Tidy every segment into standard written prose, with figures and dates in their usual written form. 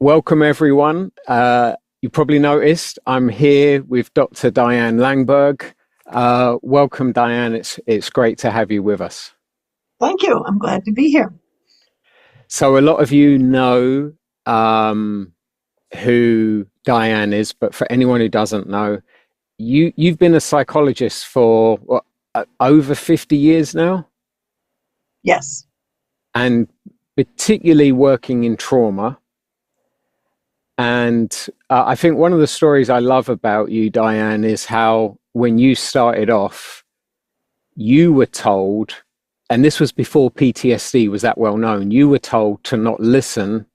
Welcome, everyone. You probably noticed I'm here with Dr. Diane Langberg. Welcome, Diane. It's great to have you with us. Thank you. I'm glad to be here. So a lot of you know who Diane is, but for anyone who doesn't know, you've been a psychologist for over 50 years now? Yes. And particularly working in trauma. And I think one of the stories I love about you, Diane, is how when you started off, you were told, and this was before PTSD was that well known, you were told to not listen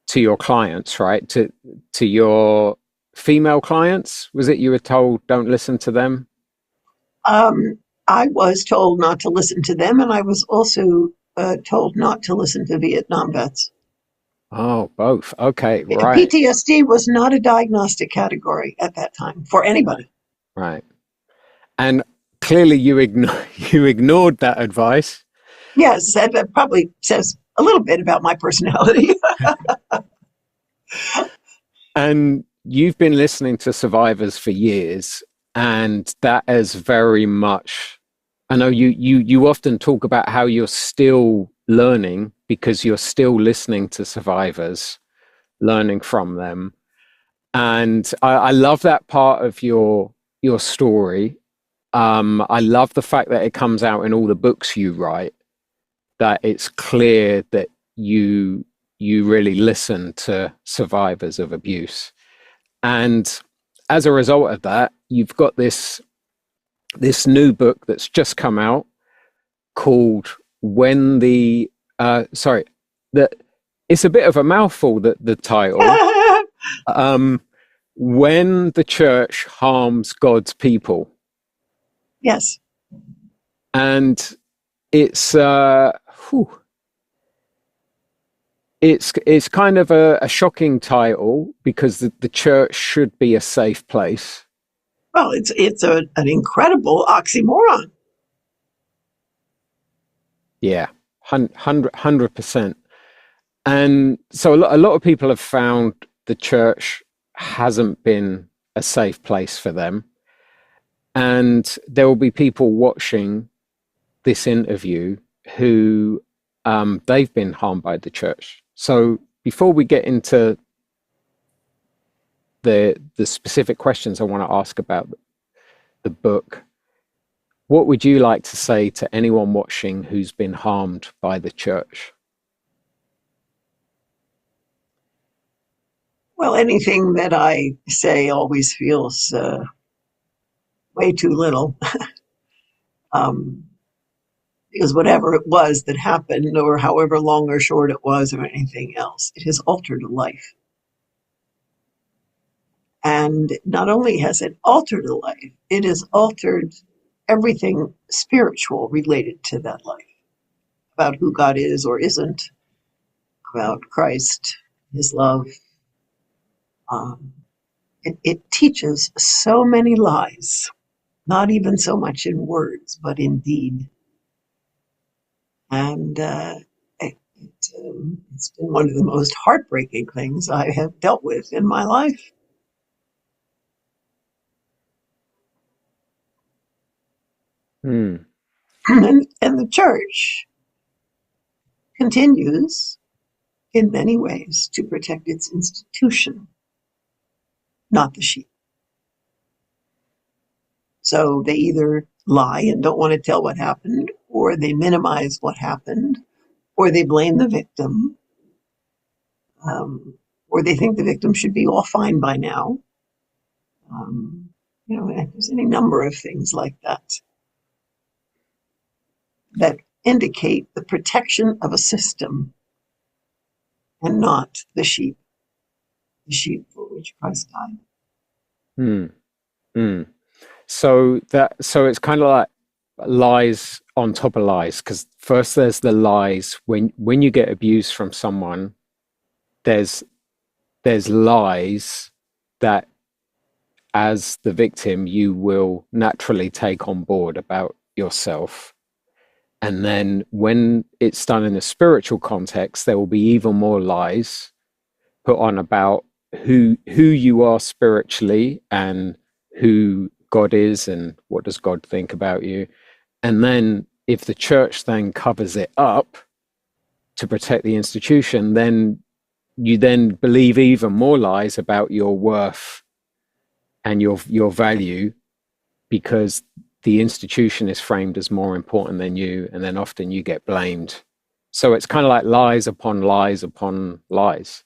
to your clients, right? To your female clients, was it? You were told don't listen to them? I was told not to listen to them, and I was also told not to listen to Vietnam vets. Oh, both. Okay, right. PTSD was not a diagnostic category at that time for anybody. Right. And clearly you ignored that advice. Yes, that probably says a little bit about my personality. And you've been listening to survivors for years, and that is very much, I know you often talk about how you're still learning because you're still listening to survivors, learning from them. And I love that part of your story. I love the fact that it comes out in all the books you write, that it's clear that you really listen to survivors of abuse. And as a result of that, you've got this new book that's just come out called it's a bit of a mouthful, the title. When the Church Harms God's People. Yes. And it's kind of a shocking title because the church should be a safe place. Well, it's an incredible oxymoron. Yeah, 100%. And so a lot of people have found the church hasn't been a safe place for them. And there will be people watching this interview who they've been harmed by the church. So before we get into the specific questions I want to ask about the book, what would you like to say to anyone watching who's been harmed by the church? Well, anything that I say always feels way too little. Because whatever it was that happened, or however long or short it was, or anything else, it has altered a life. And not only has it altered a life, it has altered everything spiritual related to that life, about who God is or isn't, about Christ, his love. It teaches so many lies, not even so much in words, but in deed. And it's been one of the most heartbreaking things I have dealt with in my life. And the church continues in many ways to protect its institution, not the sheep. So they either lie and don't want to tell what happened, or they minimize what happened, or they blame the victim, or they think the victim should be all fine by now. There's any number of things like that indicate the protection of a system and not the sheep for which Christ died. So it's kind of like lies on top of lies, because first there's the lies when you get abused from someone, there's lies that as the victim you will naturally take on board about yourself. And then when it's done in a spiritual context, there will be even more lies put on about who you are spiritually and who God is and what does God think about you. And then if the church then covers it up to protect the institution, then you then believe even more lies about your worth and your value, because the institution is framed as more important than you, and then often you get blamed. So it's kind of like lies upon lies upon lies.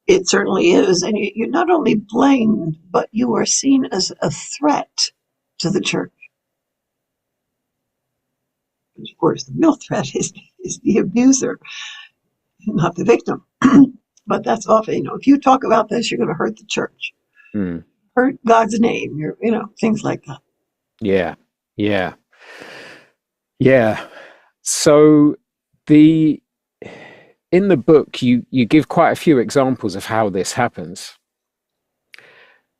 It certainly is. And you're not only blamed, but you are seen as a threat to the church. Of course, the real threat is the abuser, not the victim. But that's often, if you talk about this, you're going to hurt the church, hurt God's name, things like that. Yeah, yeah, yeah. So in the book, you give quite a few examples of how this happens.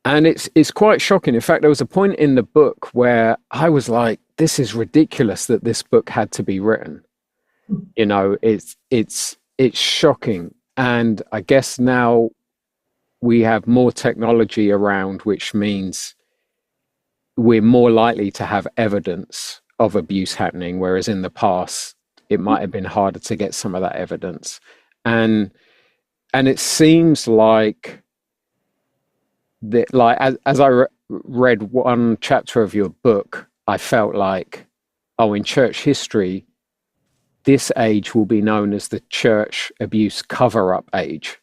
And it's quite shocking. In fact, there was a point in the book where I was like, this is ridiculous that this book had to be written. It's shocking. And I guess now we have more technology around, which means we're more likely to have evidence of abuse happening, whereas in the past it might have been harder to get some of that evidence. And it seems like that, like as I read one chapter of your book, I felt like, oh, in church history, this age will be known as the church abuse cover-up age.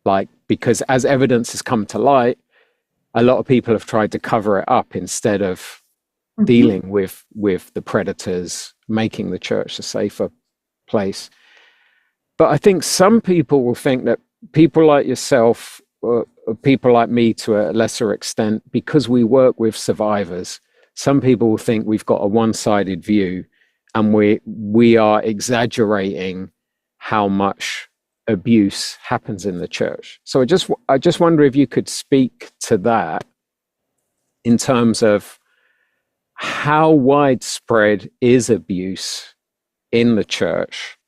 Like, because as evidence has come to light, a lot of people have tried to cover it up instead of dealing with the predators, making the church a safer place. But I think some people will think that people like yourself, or people like me to a lesser extent, because we work with survivors, some people will think we've got a one-sided view and we are exaggerating how much abuse happens in the church. So I just wonder if you could speak to that in terms of how widespread is abuse in the church,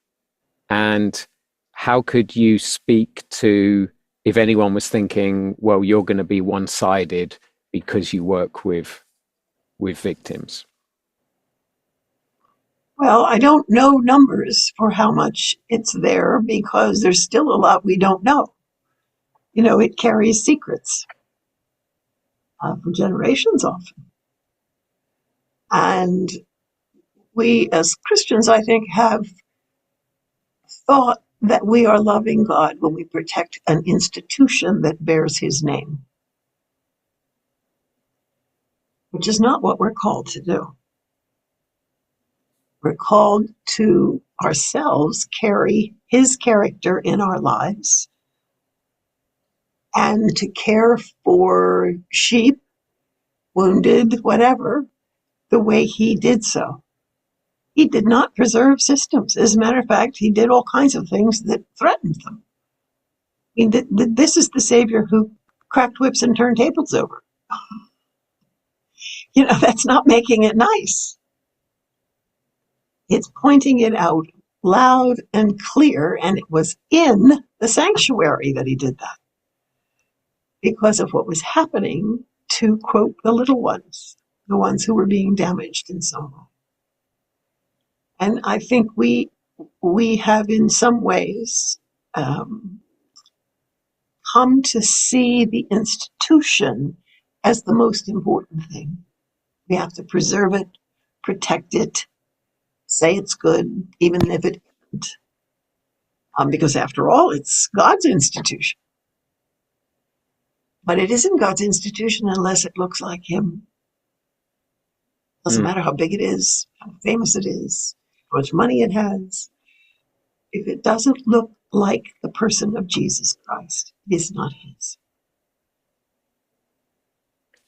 and how could you speak to if anyone was thinking, well, you're going to be one-sided because you work with victims? Well, I don't know numbers for how much it's there, because there's still a lot we don't know. It carries secrets for generations often. And we as Christians, I think, have thought that we are loving God when we protect an institution that bears his name, which is not what we're called to do. We're called to ourselves carry his character in our lives and to care for sheep, wounded, whatever, the way he did so. He did not preserve systems. As a matter of fact, he did all kinds of things that threatened them. I mean, this is the Savior who cracked whips and turned tables over. That's not making it nice. It's pointing it out loud and clear, and it was in the sanctuary that he did that because of what was happening to, quote, the little ones, the ones who were being damaged in some way. And I think we have in some ways come to see the institution as the most important thing. We have to preserve it, protect it, say it's good, even if it isn't. Because after all, it's God's institution. But it isn't God's institution unless it looks like him. Doesn't matter how big it is, how famous it is, how much money it has. If it doesn't look like the person of Jesus Christ, it is not his.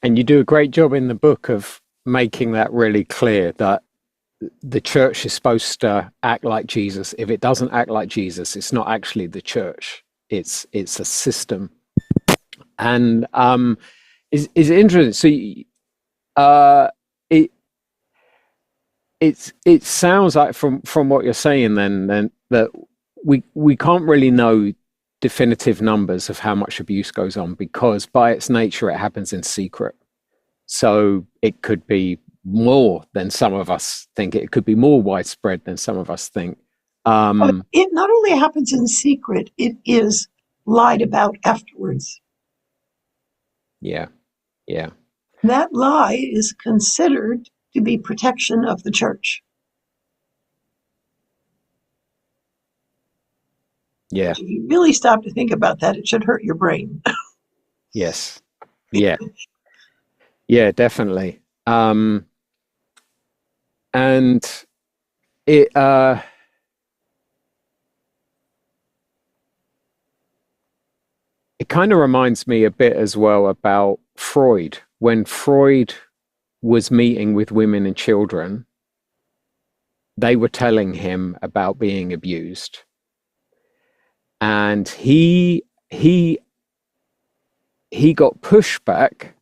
And you do a great job in the book of making that really clear, that the church is supposed to act like Jesus. If it doesn't act like Jesus, it's not actually the church. It's a system. And is interesting. So it sounds like from what you're saying then that we can't really know definitive numbers of how much abuse goes on, because by its nature it happens in secret. So it could be more than some of us think. It could be more widespread than some of us think. It not only happens in secret, it is lied about afterwards. Yeah. That lie is considered to be protection of the church. Yeah. If you really stop to think about that, it should hurt your brain. Yes. Yeah. Yeah, definitely. And it it kind of reminds me a bit as well about Freud. When Freud was meeting with women and children, they were telling him about being abused. And he got pushback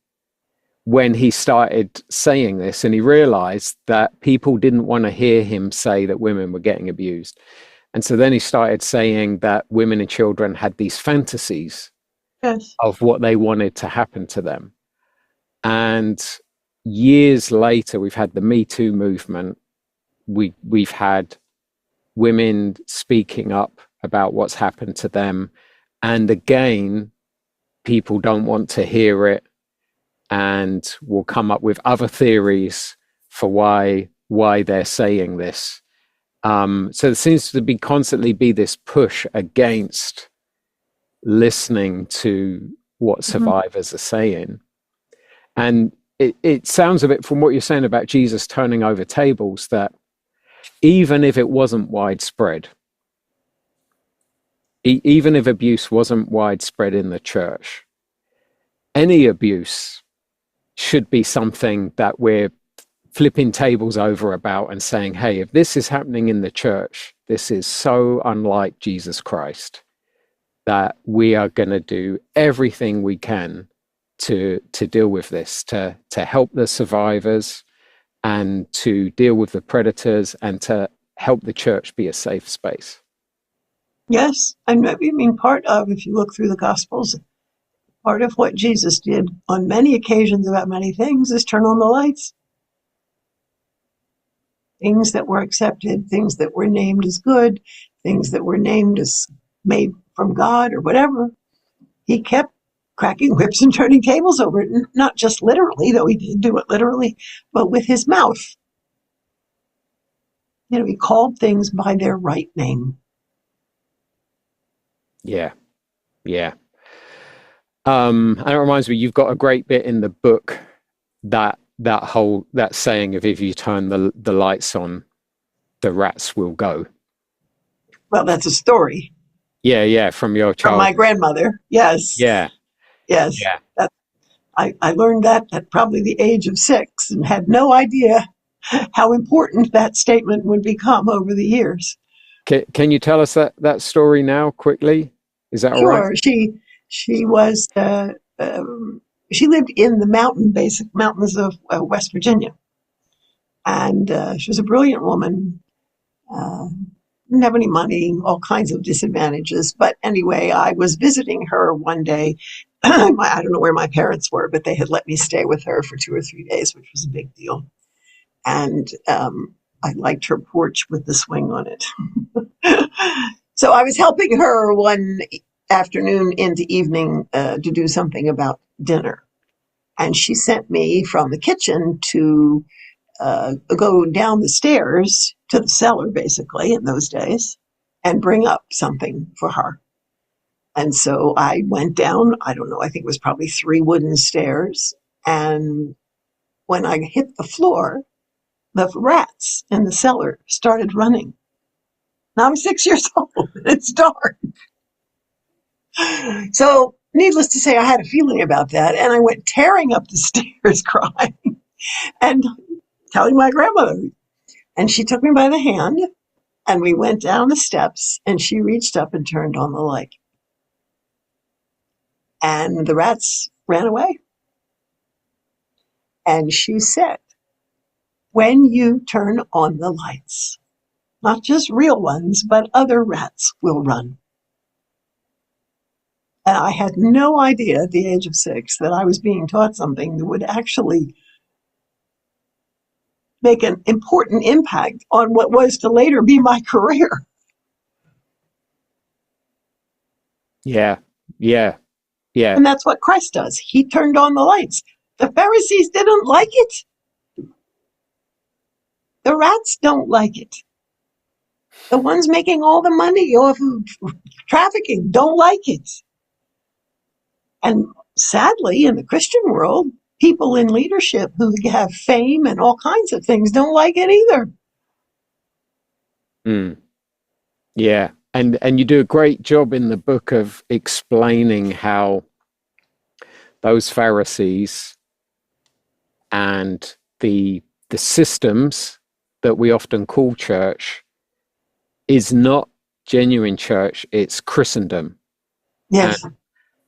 when he started saying this, and he realized that people didn't want to hear him say that women were getting abused. And so then he started saying that women and children had these fantasies Yes. of what they wanted to happen to them. And years later, we've had the Me Too movement. We've had women speaking up about what's happened to them. And again, people don't want to hear it and will come up with other theories for why they're saying this. So there seems to be constantly be this push against listening to what survivors are saying. And it sounds a bit from what you're saying about Jesus turning over tables, that even if it wasn't widespread, even if abuse wasn't widespread in the church, any abuse should be something that we're flipping tables over about and saying, hey, if this is happening in the church, this is so unlike Jesus Christ that we are going to do everything we can to deal with this, to help the survivors and to deal with the predators and to help the church be a safe space. Yes. And I mean, part of, if you look through the Gospels, part of what Jesus did on many occasions about many things is turn on the lights. Things that were accepted, things that were named as good, things that were named as made from God or whatever. He kept cracking whips and turning tables over it, not just literally, though he did do it literally, but with his mouth. You know, he called things by their right name. Yeah. And it reminds me, you've got a great bit in the book that saying of if you turn the lights on, the rats will go. Well, that's a story. Yeah, from your From child. my grandmother. Yes. Yeah. I learned that at probably the age of 6 and had no idea how important that statement would become over the years. Can you tell us that story now quickly? Is that all right? Sure. She was she lived in the basic mountains of West Virginia, and she was a brilliant woman. Didn't have any money, all kinds of disadvantages. But anyway, I was visiting her one day. I don't know where my parents were, but they had let me stay with her for 2 or 3 days, which was a big deal. And I liked her porch with the swing on it. So I was helping her one afternoon into evening to do something about dinner. And she sent me from the kitchen to go down the stairs to the cellar, basically, in those days, and bring up something for her. And so I went down, I don't know, I think it was probably 3 wooden stairs. And when I hit the floor, the rats in the cellar started running. Now I'm 6 years old, and it's dark. So, needless to say, I had a feeling about that, and I went tearing up the stairs crying and telling my grandmother. And she took me by the hand, and we went down the steps, and she reached up and turned on the light. And the rats ran away. And she said, when you turn on the lights, not just real ones, but other rats will run. And I had no idea at the age of 6 that I was being taught something that would actually make an important impact on what was to later be my career. Yeah, yeah, yeah. And that's what Christ does. He turned on the lights. The Pharisees didn't like it. The rats don't like it. The ones making all the money off of trafficking don't like it. And sadly, in the Christian world, people in leadership who have fame and all kinds of things don't like it either. Mm. Yeah. And you do a great job in the book of explaining how those Pharisees and the systems that we often call church is not genuine church, it's Christendom. Yes.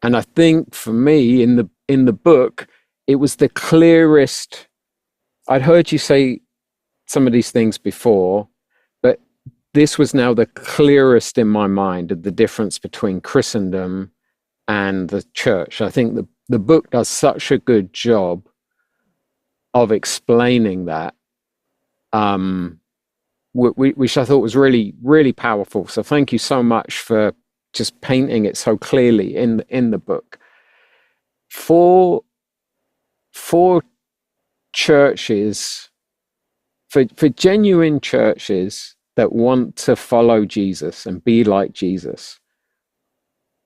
And I think for me in the book, it was the clearest. I'd heard you say some of these things before, but this was now the clearest in my mind of the difference between Christendom and the church. I think the book does such a good job of explaining that, which I thought was really, really powerful. So thank you so much for just painting it so clearly in the book. For churches, for genuine churches that want to follow Jesus and be like Jesus,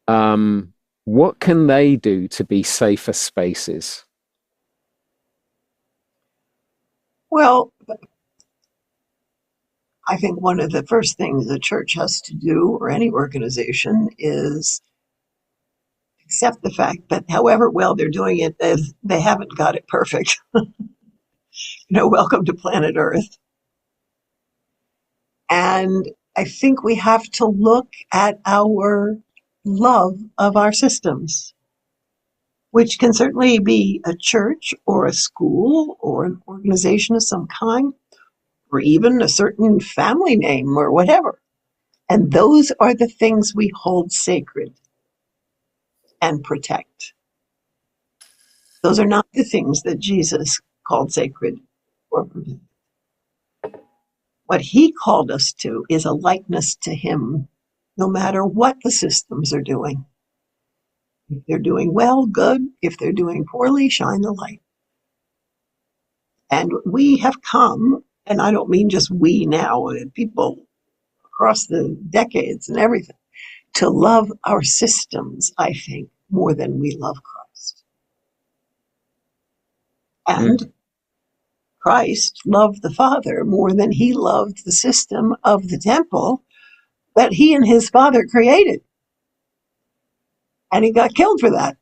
what can they do to be safer spaces? Well, I think one of the first things the church has to do, or any organization, is accept the fact that however well they're doing it, they haven't got it perfect. Welcome to planet Earth. And I think we have to look at our love of our systems, which can certainly be a church or a school or an organization of some kind, or even a certain family name or whatever. And those are the things we hold sacred and protect. Those are not the things that Jesus called sacred or protected. What he called us to is a likeness to him, no matter what the systems are doing. If they're doing well, good. If they're doing poorly, shine the light. And we have come, and I don't mean just we now, people across the decades and everything, to love our systems, I think, more than we love Christ. And Christ loved the Father more than he loved the system of the temple that he and his Father created. And he got killed for that.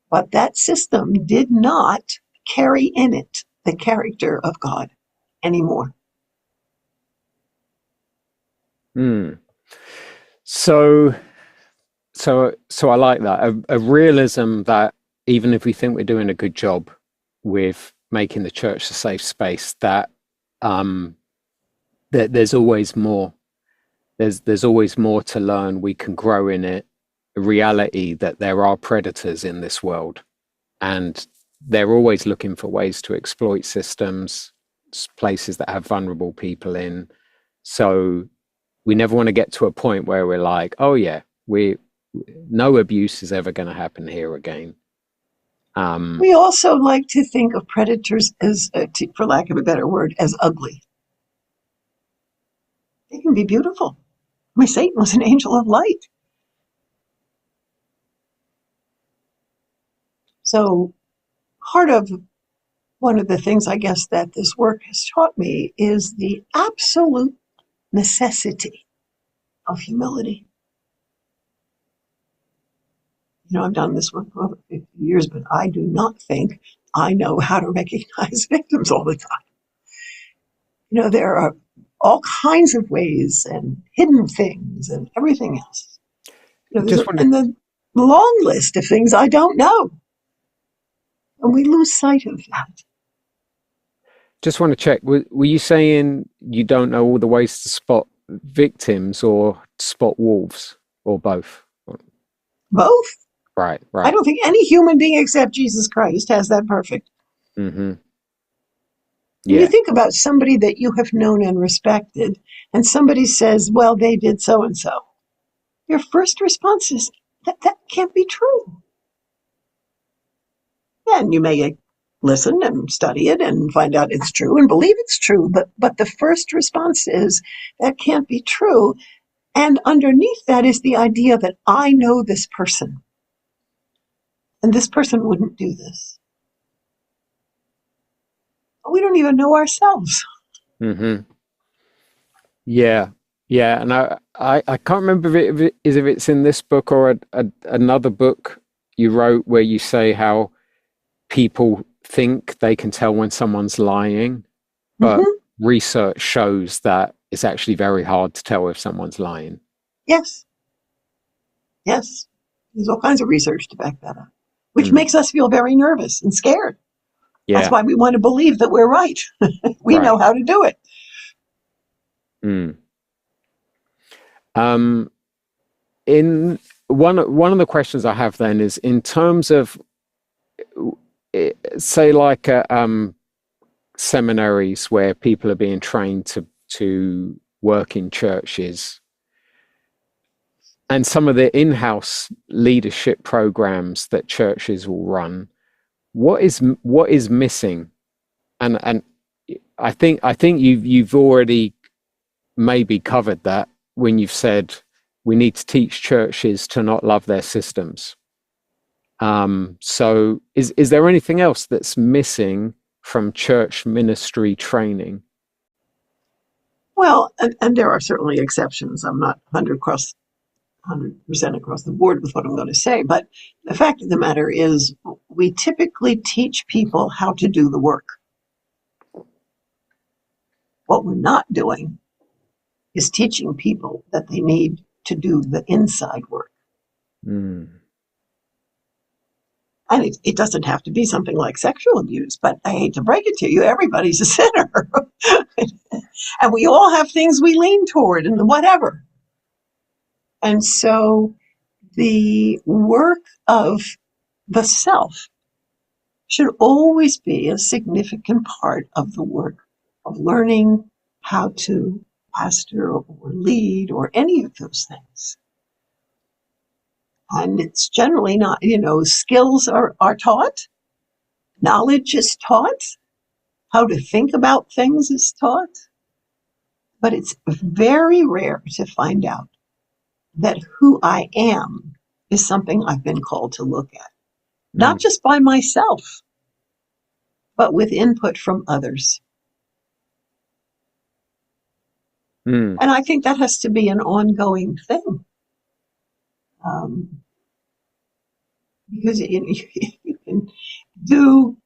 But that system did not carry in it the character of God anymore. So I like that. A realism that even if we think we're doing a good job with making the church a safe space, that there's always more. There's always more to learn. We can grow in it. A reality that there are predators in this world, and they're always looking for ways to exploit systems, places that have vulnerable people in. So we never want to get to a point where we're like, oh yeah, no abuse is ever going to happen here again. We also like to think of predators as, for lack of a better word, as ugly. They can be beautiful. I mean, Satan was an angel of light. So part of one of the things, I guess, that this work has taught me is the absolute necessity of humility. I've done this work for over 50 years, but I do not think I know how to recognize victims all the time. There are all kinds of ways and hidden things and everything else. And the long list of things I don't know. And we lose sight of that. Just want to check, were you saying you don't know all the ways to spot victims or spot wolves or both? Both. Right, I right. don't think any human being except Jesus Christ has that perfect. Mm-hmm. And you Yeah. think about somebody that you have known and respected, and somebody says, well, they did so and so. Your first response is, that can't be true. And you may listen and study it and find out it's true and believe it's true. But the first response is, that can't be true. And underneath that is the idea that I know this person, and this person wouldn't do this. We don't even know ourselves. Mm-hmm. Yeah. Yeah. And I can't remember if it's in this book or another book you wrote where you say how people think they can tell when someone's lying, but Mm-hmm. research shows that it's actually very hard to tell if someone's lying. Yes. Yes. There's all kinds of research to back that up, which Mm. makes us feel very nervous and scared. That's Yeah. why we want to believe that we're right. We Right. know how to do it. Mm. Um, in one of the questions I have then is in terms of say like seminaries where people are being trained to work in churches and some of the in-house leadership programs that churches will run, what is missing? And I think you've already maybe covered that when you've said we need to teach churches to not love their systems. So is there anything else that's missing from church ministry training? Well, and there are certainly exceptions. I'm not 100% across the board with what I'm going to say, but the fact of the matter is we typically teach people how to do the work. What we're not doing is teaching people that they need to do the inside work. Mm. And it doesn't have to be something like sexual abuse, but I hate to break it to you, everybody's a sinner. And we all have things we lean toward and whatever. And so the work of the self should always be a significant part of the work of learning how to pastor or lead or any of those things. And it's generally not, skills are taught, knowledge is taught, how to think about things is taught, but it's very rare to find out that who I am is something I've been called to look at, not Mm. just by myself, but with input from others. Mm. And I think that has to be an ongoing thing. Um, because you can do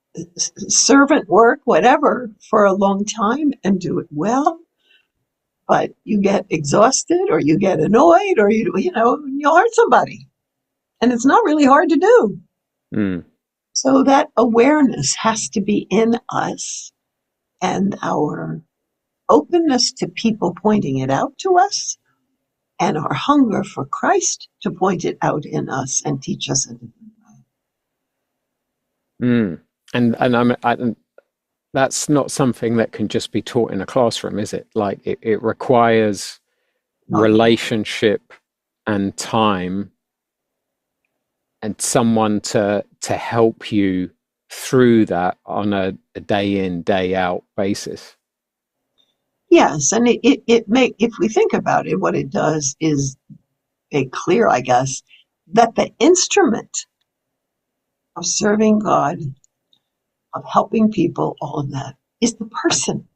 servant work, whatever, for a long time and do it well, but you get exhausted or you get annoyed or you hurt somebody, and it's not really hard to do. Mm. So that awareness has to be in us, and our openness to people pointing it out to us, and our hunger for Christ to point it out in us and teach us a different way. Mm. And that's not something that can just be taught in a classroom, is it? Like it requires Not at all. relationship and time and someone to help you through that on a day in, day out basis. Yes, and if we think about it, what it does is make clear, I guess, that the instrument of serving God, of helping people, all of that, is the person,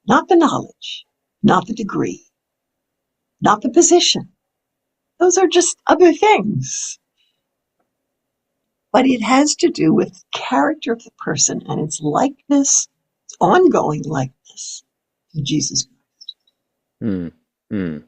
not the knowledge, not the degree, not the position. Those are just other things. But it has to do with the character of the person and its likeness, its ongoing likeness to Jesus Christ. Mm. Mm.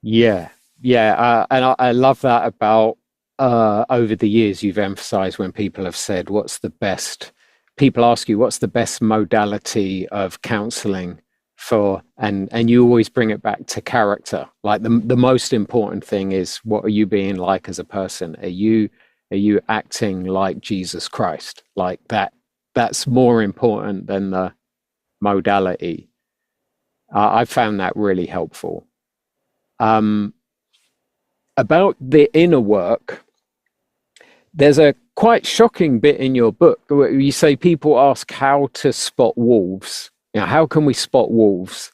Yeah, yeah, and I love that about over the years you've emphasized when people have said, "What's the best?" People ask you, "What's the best modality of counseling for, and you always bring it back to character. Like the most important thing is, what are you being like as a person? Are you acting like Jesus Christ? Like that's more important than the modality. I found that really helpful. About the inner work, there's a quite shocking bit in your book where you say people ask how to spot wolves. How can we spot wolves?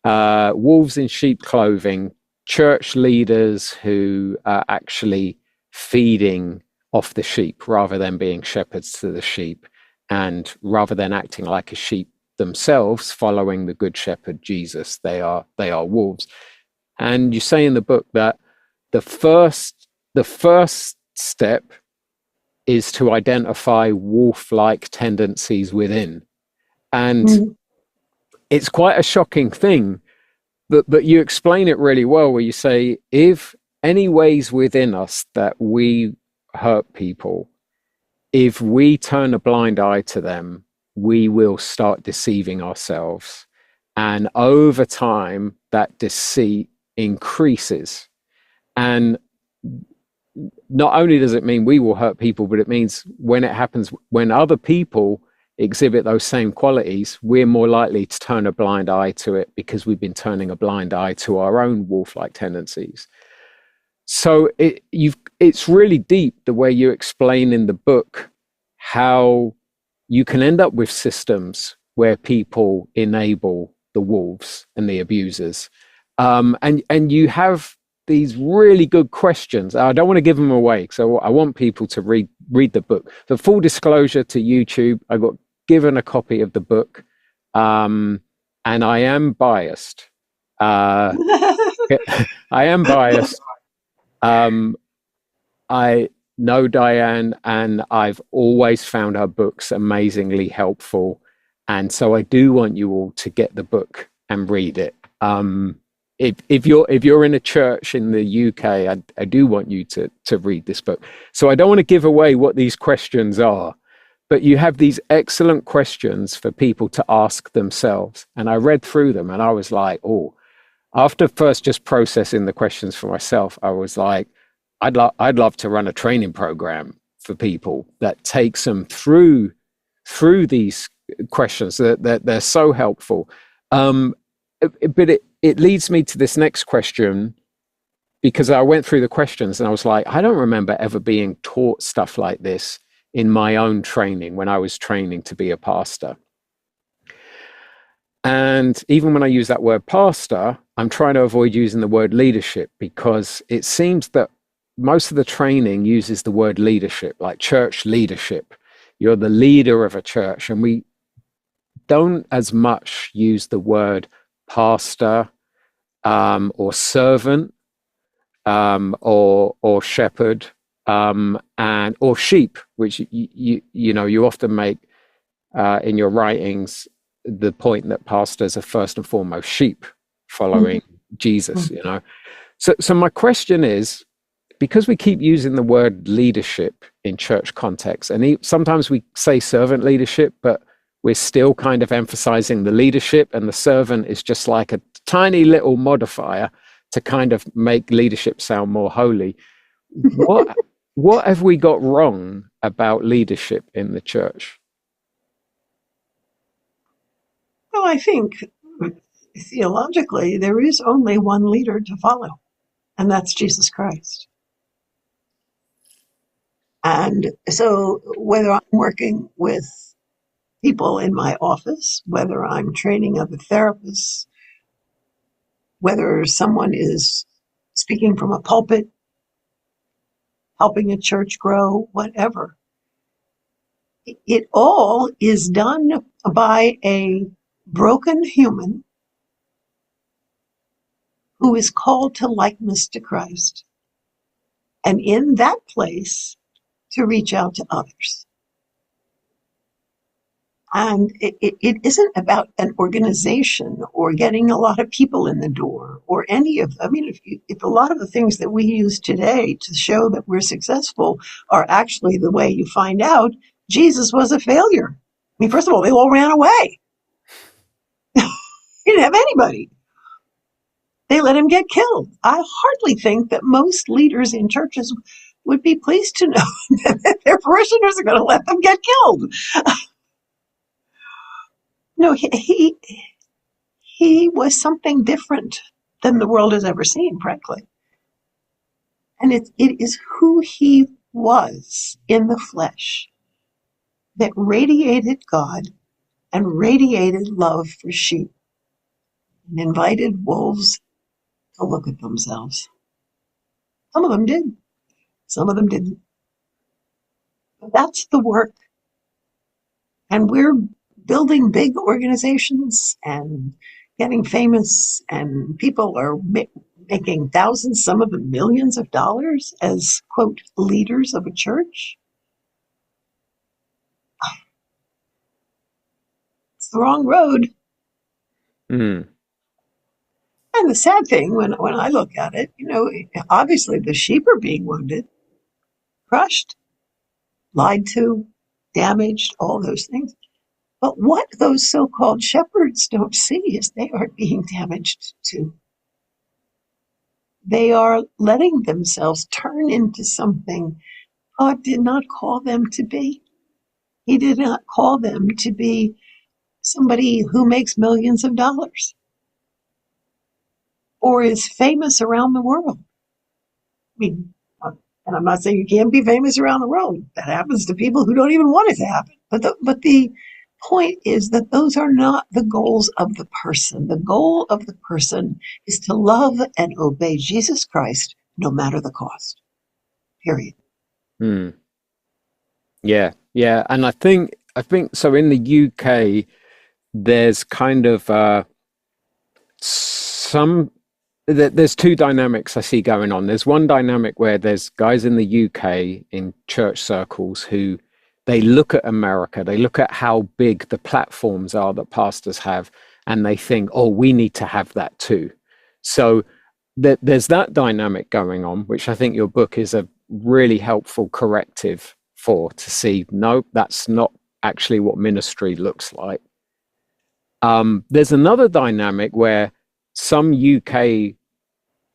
Wolves in sheep clothing, church leaders who are actually feeding off the sheep rather than being shepherds to the sheep, and rather than acting like a sheep themselves, following the good shepherd Jesus, they are wolves. And you say in the book that the first step is to identify wolf-like tendencies within. And it's quite a shocking thing, but you explain it really well, where you say, if any ways within us that we hurt people, if we turn a blind eye to them, we will start deceiving ourselves. And over time, that deceit increases. And not only does it mean we will hurt people, but it means when it happens, when other people exhibit those same qualities, we're more likely to turn a blind eye to it because we've been turning a blind eye to our own wolf-like tendencies. So it's really deep the way you explain in the book how you can end up with systems where people enable the wolves and the abusers. And you have these really good questions. I don't want to give them away, so I want people to read the book. For full disclosure to YouTube, I got given a copy of the book, and I am biased. I am biased. I know Diane, and I've always found her books amazingly helpful, and so I do want you all to get the book and read it. If you're in a church in the UK, I do want you to read this book. So I don't want to give away what these questions are, but you have these excellent questions for people to ask themselves. And I read through them and I was like, oh, after first just processing the questions for myself, I was like, I'd love to run a training program for people that takes them through these questions, that they're so helpful. But it leads me to this next question, because I went through the questions and I was like, I don't remember ever being taught stuff like this in my own training when I was training to be a pastor. And even when I use that word pastor, I'm trying to avoid using the word leadership, because it seems that most of the training uses the word leadership, like church leadership. You're the leader of a church. And we don't as much use the word pastor or servant or shepherd and or sheep, which you often make in your writings the point that pastors are first and foremost sheep following Jesus. So my question is, because we keep using the word leadership in church context, and sometimes we say servant leadership, but we're still kind of emphasizing the leadership, and the servant is just like a tiny little modifier to kind of make leadership sound more holy. What have we got wrong about leadership in the church? Well, I think theologically there is only one leader to follow, and that's Jesus Christ. And so whether I'm working with people in my office, whether I'm training other therapists, whether someone is speaking from a pulpit, helping a church grow, whatever, it all is done by a broken human who is called to likeness to Christ, and in that place to reach out to others. And it isn't about an organization or getting a lot of people in the door or any of, if a lot of the things that we use today to show that we're successful are actually the way you find out Jesus was a failure. First of all, they all ran away. didn't have anybody. They let him get killed. I hardly think that most leaders in churches would be pleased to know that their parishioners are going to let them get killed. No, he was something different than the world has ever seen, frankly. And it is who he was in the flesh that radiated God and radiated love for sheep and invited wolves to look at themselves. Some of them did. Some of them didn't. But that's the work. And we're building big organizations and getting famous, and people are making thousands, some of them millions of dollars as, quote, leaders of a church. It's the wrong road. Mm. And the sad thing, when I look at it, obviously the sheep are being wounded, crushed, lied to, damaged, all those things. But what those so-called shepherds don't see is they are being damaged too. They are letting themselves turn into something God did not call them to be. He did not call them to be somebody who makes millions of dollars or is famous around the world. I mean, and I'm not saying you can't be famous around the world. That happens to people who don't even want it to happen. But the point is that those are not the goals of the person. The goal of the person is to love and obey Jesus Christ no matter the cost. Period. Mm. Yeah, yeah. And I think so in the UK, there's kind of there's two dynamics I see going on. There's one dynamic where there's guys in the UK in church circles who they look at America, they look at how big the platforms are that pastors have, and they think, oh, we need to have that too. So there's that dynamic going on, which I think your book is a really helpful corrective for, to see, no, that's not actually what ministry looks like. There's another dynamic where some UK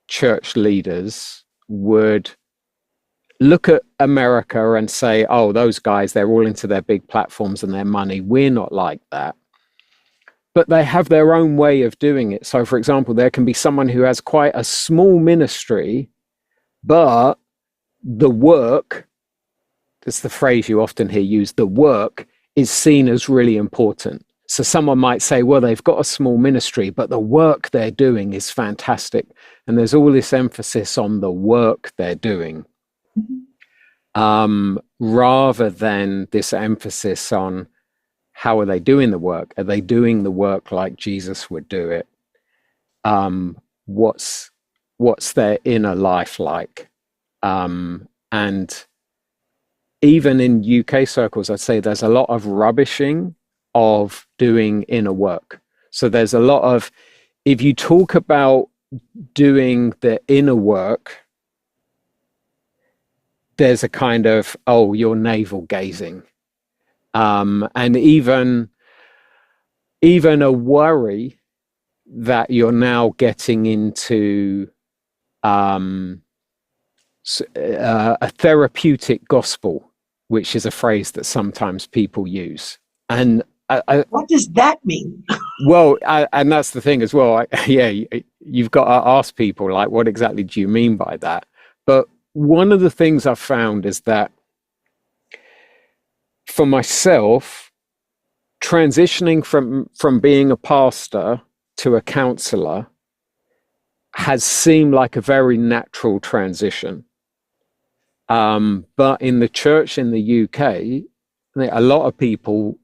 church leaders would look at America and say, oh, those guys, they're all into their big platforms and their money. We're not like that. But they have their own way of doing it. So, for example, there can be someone who has quite a small ministry, but the work, that's the phrase you often hear used, the work is seen as really important. So someone might say, well, they've got a small ministry, but the work they're doing is fantastic. And there's all this emphasis on the work they're doing, rather than this emphasis on how are they doing the work? Are they doing the work like Jesus would do it? What's their inner life like? And even in UK circles, I'd say there's a lot of rubbishing of doing inner work. So there's a lot of, if you talk about doing the inner work, there's a kind of, oh, you're navel gazing. And even a worry that you're now getting into a therapeutic gospel, which is a phrase that sometimes people use. And what does that mean? Well, and that's the thing as well. You've got to ask people, like, what exactly do you mean by that? But one of the things I've found is that for myself, transitioning from being a pastor to a counselor has seemed like a very natural transition. But in the church in the UK, a lot of people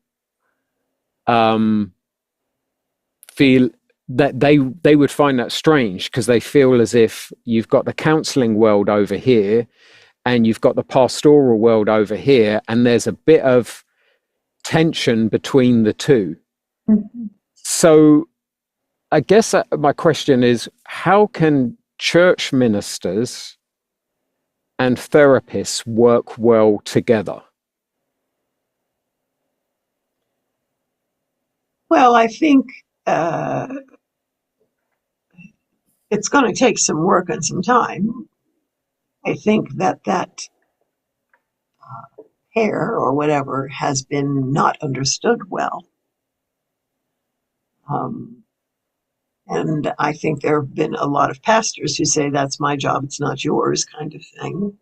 feel that they would find that strange, because they feel as if you've got the counseling world over here and you've got the pastoral world over here, and there's a bit of tension between the two. Mm-hmm. So I guess my question is, how can church ministers and therapists work well together? Well, I think it's going to take some work and some time. I think that hair or whatever has been not understood well. And I think there have been a lot of pastors who say, that's my job, it's not yours, kind of thing.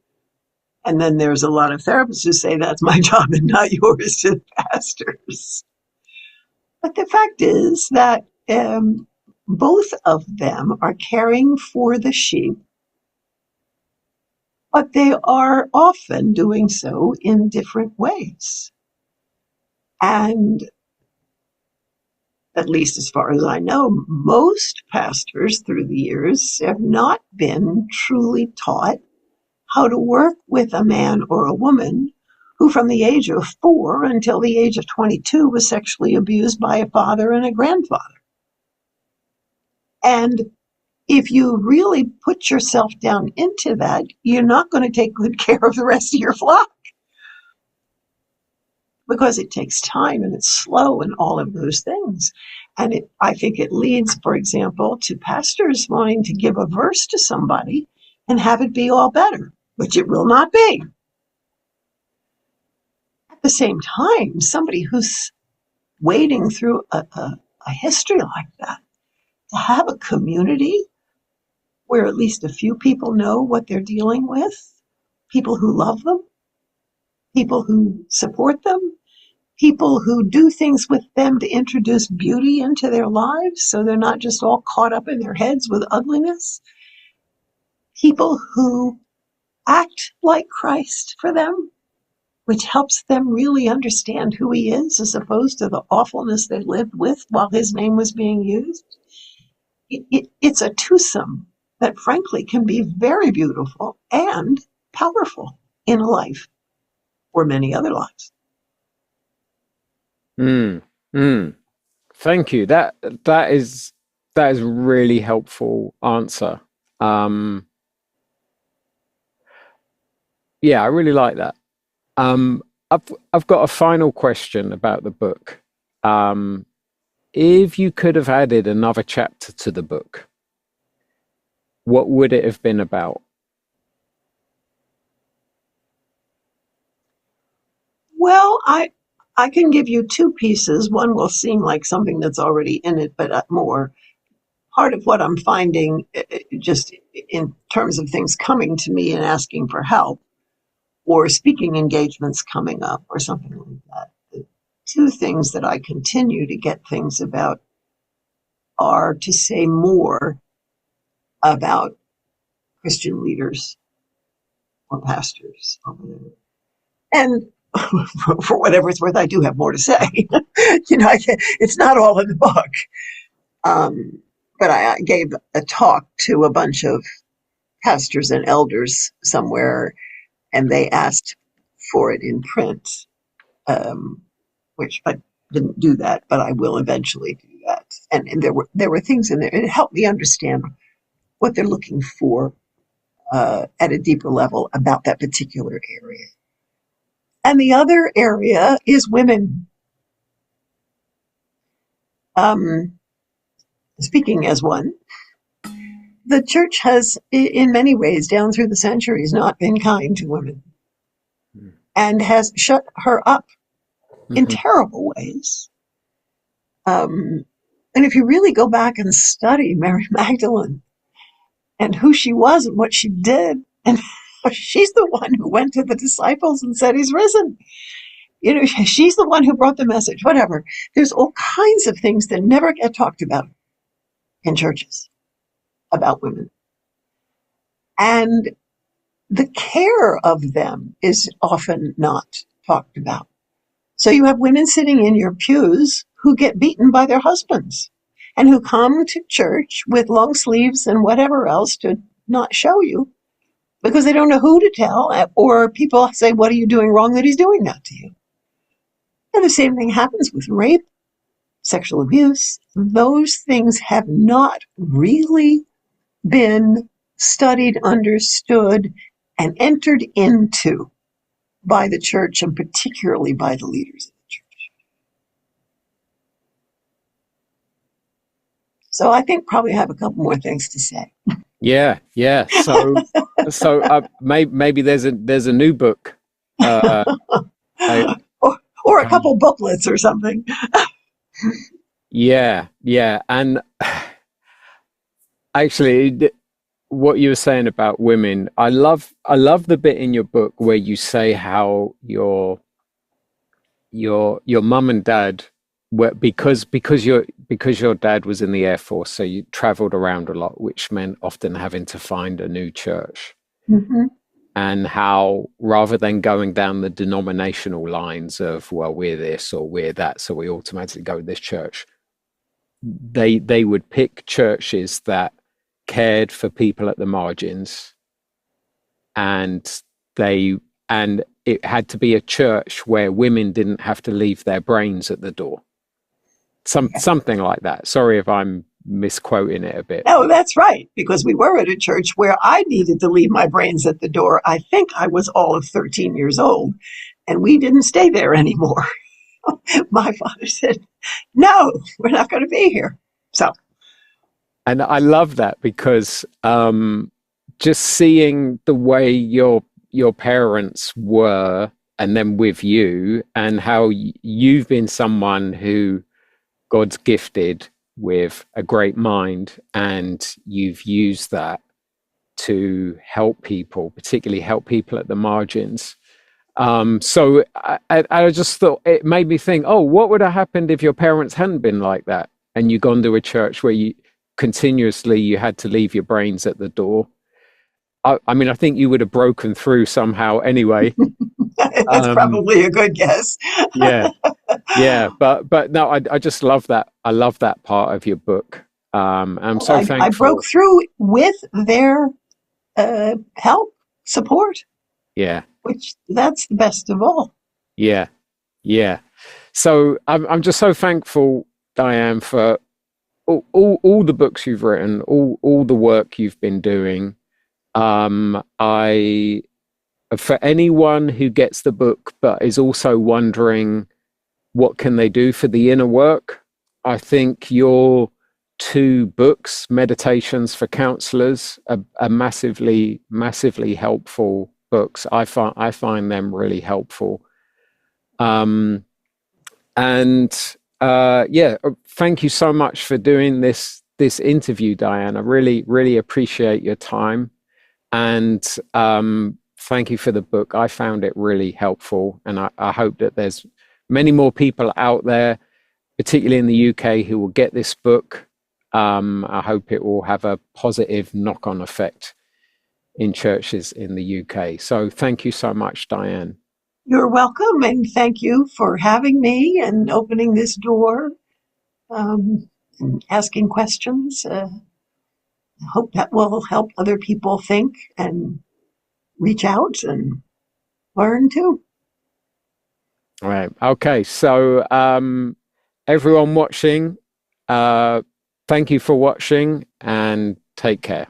And then there's a lot of therapists who say, that's my job and not yours, to the pastors. But the fact is that both of them are caring for the sheep, but they are often doing so in different ways. And at least as far as I know, most pastors through the years have not been truly taught how to work with a man or a woman who from the age of 4 until the age of 22 was sexually abused by a father and a grandfather. And if you really put yourself down into that, you're not going to take good care of the rest of your flock, because it takes time and it's slow and all of those things. And I think it leads, for example, to pastors wanting to give a verse to somebody and have it be all better, which it will not be. At the same time, somebody who's wading through a history like that, to have a community where at least a few people know what they're dealing with, people who love them, people who support them, people who do things with them to introduce beauty into their lives so they're not just all caught up in their heads with ugliness, people who act like Christ for them, which helps them really understand who he is as opposed to the awfulness they lived with while his name was being used. It's a twosome that frankly can be very beautiful and powerful in a life or many other lives. Thank you. That is really helpful answer. Yeah, I really like that. I've got a final question about the book. If you could have added another chapter to the book, what would it have been about? Well, I can give you two pieces. One will seem like something that's already in it, but more. Part of what I'm finding, just in terms of things coming to me and asking for help, or speaking engagements coming up, or something like that. The two things that I continue to get things about are to say more about Christian leaders or pastors or whatever. And for whatever it's worth, I do have more to say. It's not all in the book. But I gave a talk to a bunch of pastors and elders somewhere, and they asked for it in print, which I didn't do that, but I will eventually do that. And there were things in there. It helped me understand what they're looking for at a deeper level about that particular area. And the other area is women. Speaking as one, the church has, in many ways, down through the centuries, not been kind to women and has shut her up in terrible ways. And if you really go back and study Mary Magdalene and who she was and what she did, and she's the one who went to the disciples and said, he's risen. She's the one who brought the message, whatever. There's all kinds of things that never get talked about in churches about women. And the care of them is often not talked about. So you have women sitting in your pews who get beaten by their husbands and who come to church with long sleeves and whatever else to not show you because they don't know who to tell, or people say, what are you doing wrong that he's doing that to you? And the same thing happens with rape, sexual abuse. Those things have not really been studied, understood, and entered into by the church, and particularly by the leaders of the church. So I think probably have a couple more things to say. Yeah, yeah. Maybe there's a new book. Uh, I, or a couple booklets or something. yeah, yeah. And actually, what you were saying about women, I love the bit in your book where you say how your mum and dad were because your dad was in the Air Force, so you traveled around a lot, which meant often having to find a new church. Mm-hmm. And how rather than going down the denominational lines of, well, we're this or we're that, so we automatically go to this church, they would pick churches that cared for people at the margins, and they and it had to be a church where women didn't have to leave their brains at the door. Something like that. Sorry if I'm misquoting it a bit. No, that's right, because we were at a church where I needed to leave my brains at the door. I think I was all of 13 years old, and we didn't stay there anymore. My father said, no, we're not going to be here. So, and I love that because just seeing the way your parents were, and then with you, and how you've been someone who God's gifted with a great mind, and you've used that to help people, particularly help people at the margins. So I just thought, it made me think, oh, what would have happened if your parents hadn't been like that, and you gone to a church where you had to leave your brains at the door? I mean, I think you would have broken through somehow anyway. that's probably a good guess. Yeah. Yeah, but no, I just love that. I love that part of your book. I'm so thankful. I broke through with their help, support. Yeah, which that's the best of all. yeah, yeah. So I'm just so thankful, Diane, for all the books you've written, all the work you've been doing. I For anyone who gets the book but is also wondering what can they do for the inner work, I think your two books, Meditations for Counselors, are massively helpful books. I find them really helpful. Yeah, thank you so much for doing this interview, Diane. I really appreciate your time, and thank you for the book. I found it really helpful, and I hope that there's many more people out there, particularly in the UK, who will get this book. I hope it will have a positive knock-on effect in churches in the UK. So thank you so much, Diane. You're welcome, and thank you for having me and opening this door, and asking questions. I hope that will help other people think and reach out and learn too. All right. Okay. So everyone watching, thank you for watching, and take care.